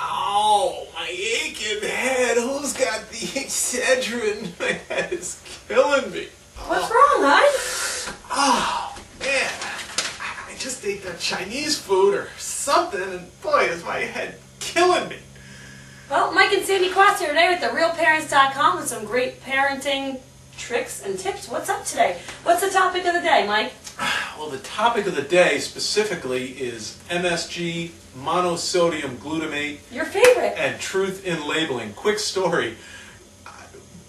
Oh, my aching head. Who's got the Excedrin? My head is killing me. What's wrong, hon? Oh, man. I just ate that Chinese food or something, and boy, is my head killing me. Well, Mike and Sandy Quast here today with therealparents.com with some great parenting tricks and tips. What's up today? What's the topic of the day, Mike? Well, the topic of the day specifically is MSG Monosodium Glutamate. Your favorite. And truth in labeling. Quick story.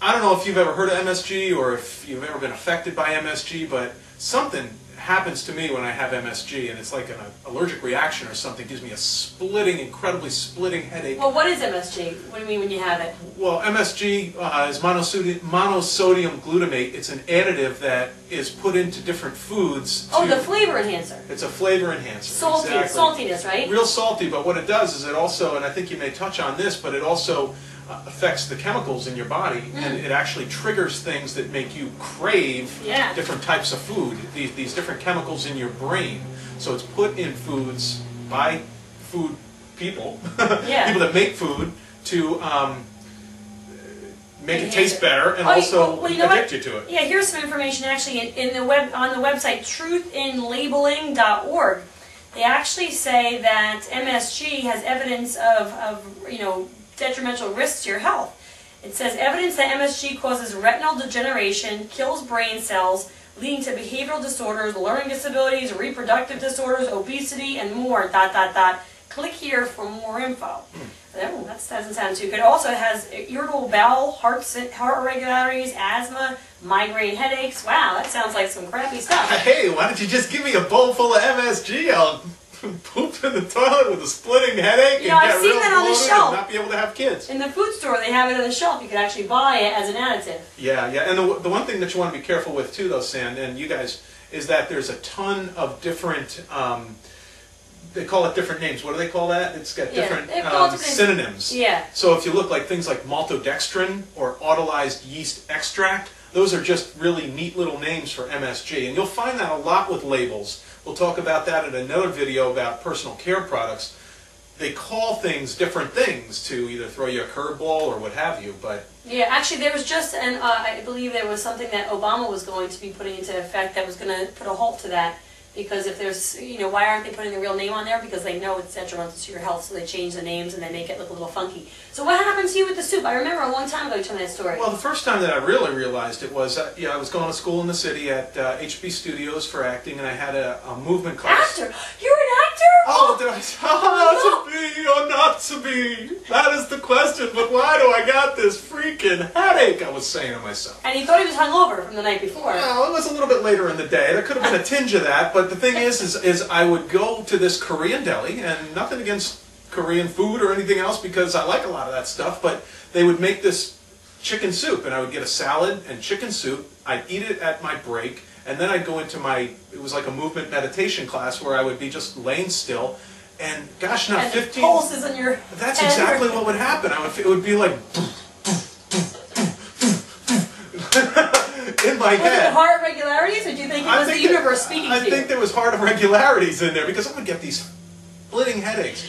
I don't know if you've ever heard of MSG or if you've ever been affected by MSG, but something happens to me when I have MSG, and it's like an allergic reaction or something. It gives me a splitting, incredibly splitting headache. Well, what is MSG? What do you mean when you have it? Well, MSG is monosodium glutamate. It's an additive that is put into different foods. Oh, the flavor enhancer. It's a flavor enhancer. Salty, exactly. Saltiness, right? Real salty, but what it does is it also, and I think you may touch on this, but it also affects the chemicals in your body, and it actually triggers things that make you crave different types of food, these different chemicals in your brain. So it's put in foods by food people, people that make food, to make it taste better and also addict you to it. Yeah, here's some information actually on the website truthinlabeling.org. They actually say that MSG has evidence of detrimental risks to your health. It says evidence that MSG causes retinal degeneration, kills brain cells, leading to behavioral disorders, learning disabilities, reproductive disorders, obesity, and more, ... Click here for more info. Oh, that doesn't sound too good. It also has irritable bowel, heart irregularities, asthma, migraine headaches. Wow, that sounds like some crappy stuff. Hey, why don't you just give me a bowl full of MSG? I'll poop in the toilet with a splitting headache and I've get seen real that on the bloated shelf. and not be able to have kids. In the food store, they have it on the shelf. You can actually buy it as an additive. Yeah, and the one thing that you want to be careful with too, though, Sam, and you guys, is that there's a ton of different, they call it different names. What do they call that? It's got different synonyms. Yeah. So if you look like things like maltodextrin or autolyzed yeast extract, those are just really neat little names for MSG. And you'll find that a lot with labels. We'll talk about that in another video about personal care products. They call things different things to either throw you a curveball or what have you, but... Yeah, actually there was just, I believe there was something that Obama was going to be putting into effect that was going to put a halt to that. Because if there's, why aren't they putting the real name on there? Because they know it's detrimental to your health, so they change the names and they make it look a little funky. So what happened to you with the soup? I remember a long time ago you told me that story. Well, the first time that I really realized it was, I was going to school in the city at HB Studios for acting, and I had a movement class. Actor? You're an actor? Oh, did I say, to be or not to be? That is the question, but why do I got this freaking headache, I was saying to myself. And he thought he was hungover from the night before. Well, it was a little bit later in the day. There could have been a tinge of that, but the thing is I would go to this Korean deli, and nothing against Korean food or anything else because I like a lot of that stuff, but they would make this chicken soup, and I would get a salad and chicken soup. I'd eat it at my break, and then I'd go into it was like a movement meditation class where I would be just laying still, and gosh, now 15... pulses in your That's exactly what would happen. It would be like... in my head. Was it heart irregularities, or do you think it was the universe speaking to you? I think there was heart irregularities in there because I would get these splitting headaches.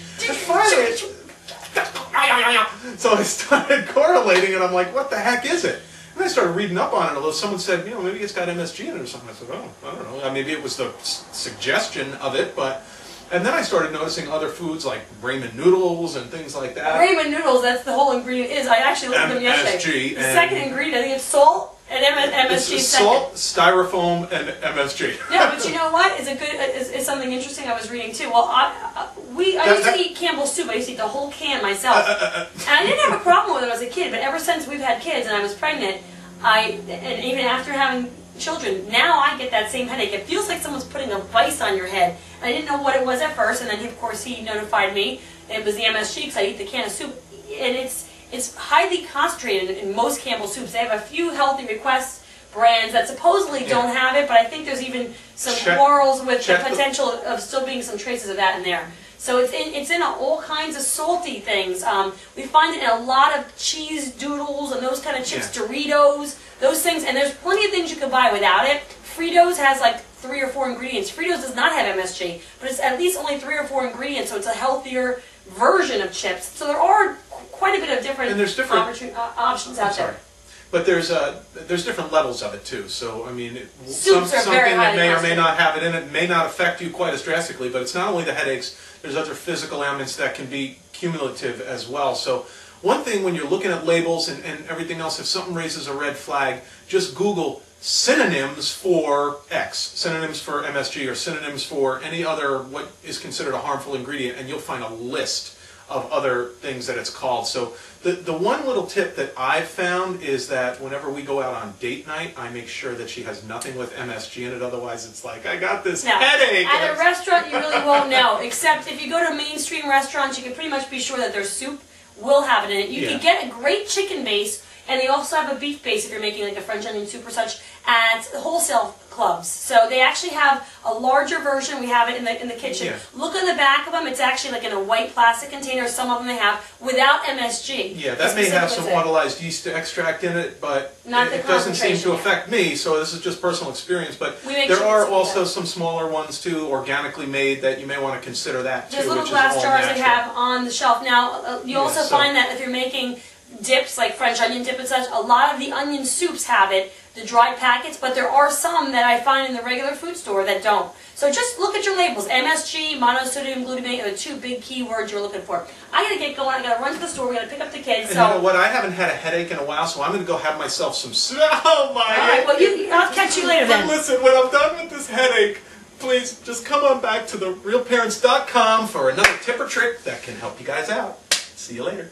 So I started correlating, and I'm like, what the heck is it? And I started reading up on it, although someone said, maybe it's got MSG in it or something. I said, oh, I don't know. Maybe it was the suggestion of it, but... And then I started noticing other foods like ramen noodles and things like that. Ramen noodles, that's the whole ingredient is. I actually looked at them yesterday. The second ingredient, I think it's salt and MSG salt, styrofoam, and MSG. Yeah, but you know what? Is something interesting I was reading too. Well, I used to eat Campbell's soup. I used to eat the whole can myself. And I didn't have a problem with it as a kid, but ever since we've had kids and I was pregnant, and even after having children, now I get that same headache. It feels like someone's putting a vice on your head. I didn't know what it was at first, and then of course he notified me it was the MSG because I eat the can of soup, and it's highly concentrated in most Campbell soups. They have a few healthy requests brands that supposedly don't have it, but I think there's even some quarrels with the potential of still being some traces of that in there. So it's in all kinds of salty things. We find it in a lot of cheese doodles and those kind of chips, Doritos, those things, and there's plenty of things you can buy without it. Fritos has like 3 or 4 ingredients. Fritos does not have MSG, but it's at least only 3 or 4 ingredients, so it's a healthier version of chips. So there are quite a bit of different, and there's different options out there. But there's different levels of it too. So I mean, something that may or may not have it in it may not affect you quite as drastically. But it's not only the headaches. There's other physical ailments that can be cumulative as well. So one thing when you're looking at labels and everything else, if something raises a red flag, just Google synonyms for X, synonyms for MSG, or synonyms for any other what is considered a harmful ingredient, and you'll find a list of other things that it's called. So the one little tip that I've found is that whenever we go out on date night, I make sure that she has nothing with MSG in it. Otherwise, it's like, I got this headache. At a restaurant, you really won't know. Except if you go to mainstream restaurants, you can pretty much be sure that their soup will have it in it. You can get a great chicken base, and they also have a beef base if you're making like a French onion soup or such at wholesale clubs. So they actually have a larger version. We have it in the kitchen. Yeah. Look on the back of them. It's actually like in a white plastic container. Some of them they have without MSG. Yeah, that may have some autolyzed yeast extract in it, but it doesn't seem to affect me. So this is just personal experience. But there are also some smaller ones too, organically made, that you may want to consider that too. There's little glass jars they have on the shelf. Now you also find that if you're making dips like French onion dip and such, a lot of the onion soups have it, the dried packets, but there are some that I find in the regular food store that don't. So just look at your labels. MSG, monosodium glutamate are the two big keywords you're looking for. I gotta get going. I gotta run to the store. We gotta pick up the kids. And you know what? I haven't had a headache in a while, so I'm gonna go have myself some. Oh my! All right. Well, I'll catch you later then. But listen, when I'm done with this headache, please just come on back to therealparents.com for another tip or trick that can help you guys out. See you later.